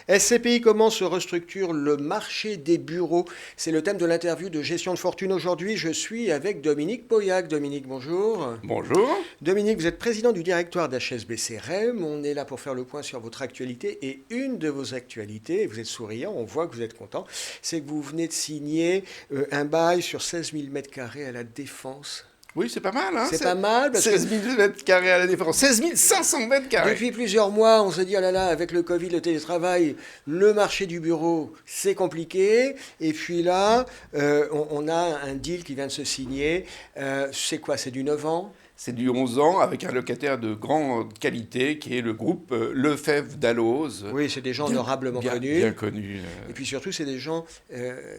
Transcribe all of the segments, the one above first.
SCPI, comment se restructure le marché des bureaux? C'est le thème de l'interview de Gestion de Fortune aujourd'hui. Je suis avec Dominique Pauillac. Dominique, bonjour. Bonjour. Dominique, vous êtes président du directoire d'HSBC REM. On est là pour faire le point sur votre actualité. Et une de vos actualités, vous êtes souriant, on voit que vous êtes content, c'est que vous venez de signer un bail sur 16 000 mètres carrés à la Défense. Oui, c'est pas mal, hein. C'est pas mal parce 16 000 mètres carrés à la Défense. 16 500 mètres carrés. Depuis plusieurs mois, on se dit, oh là là, avec le Covid, le télétravail, le marché du bureau, c'est compliqué. Et puis là, on a un deal qui vient de se signer. C'est quoi? C'est du 9 ans? C'est du 11 ans avec un locataire de grande qualité qui est le groupe Lefebvre Dalloz. Oui, c'est des gens honorablement connus. Bien connus. Et puis surtout, c'est des gens...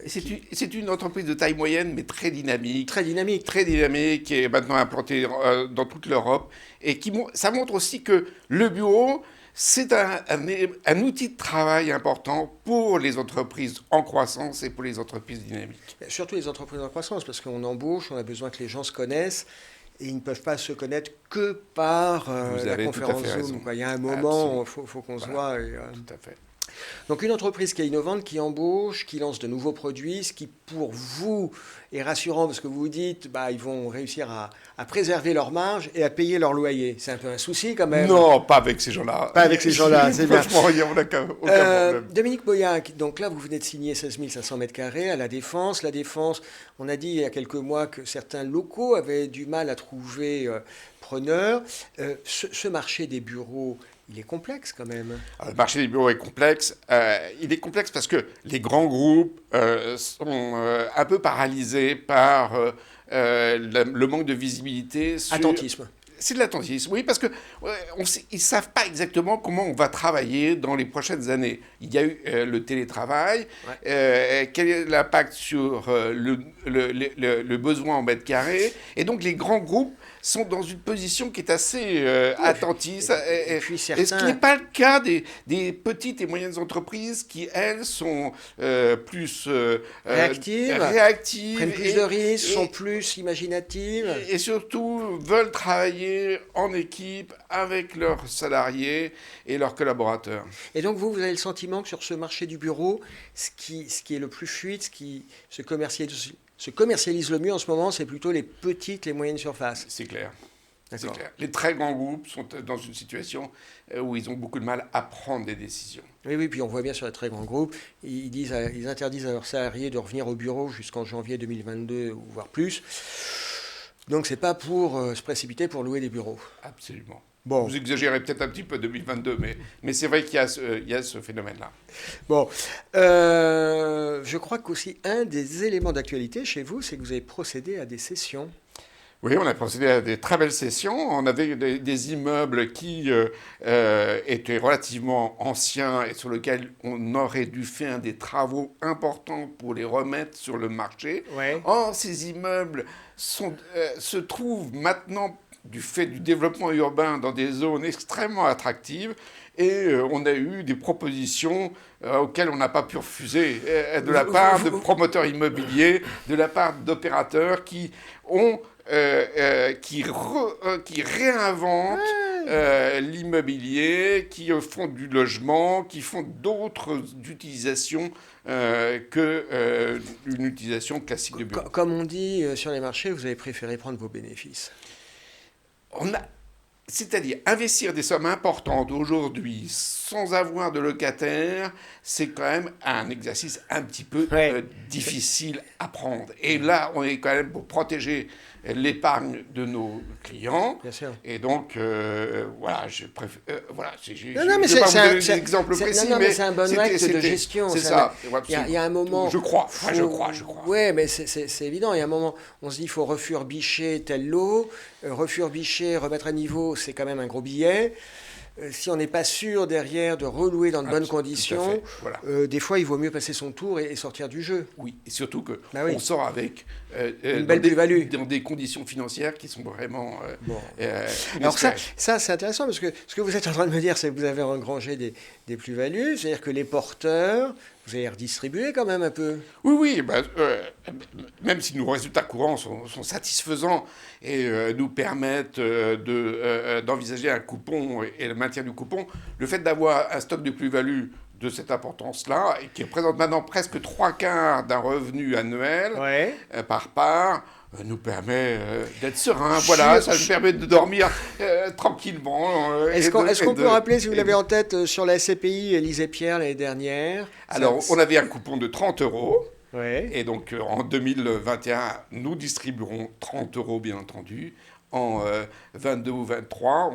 C'est une entreprise de taille moyenne, mais très dynamique. Très dynamique. Très dynamique, qui est maintenant implantée dans toute l'Europe. Et ça montre aussi que le bureau, c'est un outil de travail important pour les entreprises en croissance et pour les entreprises dynamiques. Surtout les entreprises en croissance, parce qu'on embauche, on a besoin que les gens se connaissent. Et ils ne peuvent pas se connaître que par la conférence Zoom. Il y a un moment, il faut qu'on se voit. Tout à fait. Donc une entreprise qui est innovante, qui embauche, qui lance de nouveaux produits, ce qui pour vous est rassurant parce que vous vous dites ils vont réussir à préserver leur marge et à payer leur loyer. C'est un peu un souci quand même. Non, pas avec ces gens-là. Pas avec ces gens-là, c'est bien. Franchement, on n'a aucun problème. Dominique Pauillac, donc là vous venez de signer 16 500 mètres carrés à la Défense. La Défense, on a dit il y a quelques mois que certains locaux avaient du mal à trouver preneurs. Ce marché des bureaux, il est complexe quand même. Alors, le marché des bureaux est complexe. Il est complexe parce que les grands groupes sont un peu paralysés par le manque de visibilité. Attentisme. C'est de l'attentisme, oui, parce qu'ils ne savent pas exactement comment on va travailler dans les prochaines années. Il y a eu le télétravail. Quel est l'impact sur le besoin en mètres carrés? Et donc les grands groupes sont dans une position qui est assez attentiste. Et ce qui n'est pas le cas des petites et moyennes entreprises qui, elles, sont plus réactives, prennent plus de risques, sont plus imaginatives. Et surtout veulent travailler en équipe avec leurs salariés et leurs collaborateurs. Et donc vous avez le sentiment que sur ce marché du bureau, ce qui est le plus fluide, ce qui se commercialise le mieux en ce moment, c'est plutôt les petites, les moyennes surfaces. C'est clair. C'est clair. Les très grands groupes sont dans une situation où ils ont beaucoup de mal à prendre des décisions. Oui, puis on voit bien sur les très grands groupes, ils interdisent à leurs salariés de revenir au bureau jusqu'en janvier 2022, ou voire plus. Donc c'est pas pour se précipiter pour louer des bureaux. Absolument. Bon. Vous exagérez peut-être un petit peu 2022, mais c'est vrai qu'il y a ce phénomène-là. Bon, je crois qu'aussi un des éléments d'actualité chez vous, c'est que vous avez procédé à des cessions. Oui, on a procédé à des très belles sessions. On avait des immeubles qui étaient relativement anciens et sur lesquels on aurait dû faire des travaux importants pour les remettre sur le marché. Ouais. Or, ces immeubles se trouvent maintenant, du fait du développement urbain, dans des zones extrêmement attractives. Et on a eu des propositions auxquelles on n'a pas pu refuser de la part de promoteurs immobiliers, de la part d'opérateurs qui réinventent l'immobilier, qui font du logement, qui font d'autres utilisations qu'une utilisation classique de bureau. Comme on dit sur les marchés, vous avez préféré prendre vos bénéfices. C'est-à-dire, investir des sommes importantes aujourd'hui sans avoir de locataire, c'est quand même un exercice un petit peu difficile à prendre. Et là, on est quand même pour protéger l'épargne de nos clients. Bien sûr. Et donc, voilà, je préfère. Voilà, je ne vais pas vous donner des exemples précis, mais c'est un bon acte de gestion. C'est ça. Il y a un moment. Je crois. Oui, mais c'est évident. Il y a un moment, on se dit, il faut refurbicher tel lot. Refurbicher, remettre à niveau, c'est quand même un gros billet. Si on n'est pas sûr derrière de relouer dans de bonnes conditions, voilà. Des fois, il vaut mieux passer son tour et sortir du jeu. Oui, et surtout qu'on sort avec une belle plus-value. Dans des conditions financières qui sont vraiment... Alors ça c'est intéressant, parce que ce que vous êtes en train de me dire, c'est que vous avez engrangé des plus-values, c'est-à-dire que les porteurs, vous allez redistribuer quand même un peu. Oui, même si nos résultats courants sont satisfaisants et nous permettent d'envisager un coupon et le maintien du coupon, le fait d'avoir un stock de plus-value de cette importance-là, et qui représente maintenant presque 3/4 d'un revenu annuel par part, nous permet d'être serein. Voilà, ça nous permet de dormir tranquillement. Est-ce qu'on peut rappeler, si vous l'avez en tête, sur la SCPI Élysée Pierre l'année dernière? Alors, on avait un coupon de 30 euros. Ouais. Et donc, en 2021, nous distribuerons 30 euros, bien entendu. En 22 ou 23,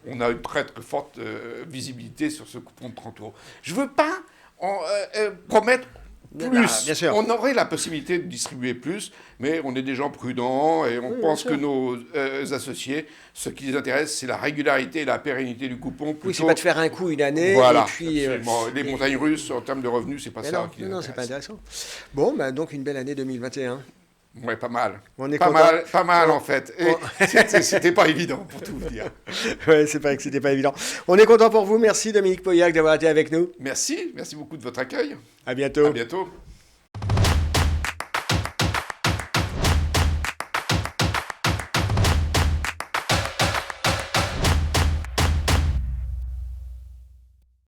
on a une très forte visibilité sur ce coupon de 30 euros. Je ne veux pas promettre plus. Bien sûr. On aurait la possibilité de distribuer plus, mais on est des gens prudents et on pense que nos associés, ce qui les intéresse, c'est la régularité et la pérennité du coupon. Oui, c'est pas de faire un coup une année. Voilà, et puis, les montagnes russes, en termes de revenus, c'est pas ça qui les intéresse. Non, c'est pas intéressant. Bon, donc une belle année 2021. Ouais, pas mal. On est pas mal en fait. Et c'était pas évident pour tout vous dire. Ouais, c'est vrai que c'était pas évident. On est content pour vous. Merci Dominique Pauillac d'avoir été avec nous. Merci beaucoup de votre accueil. À bientôt. À bientôt.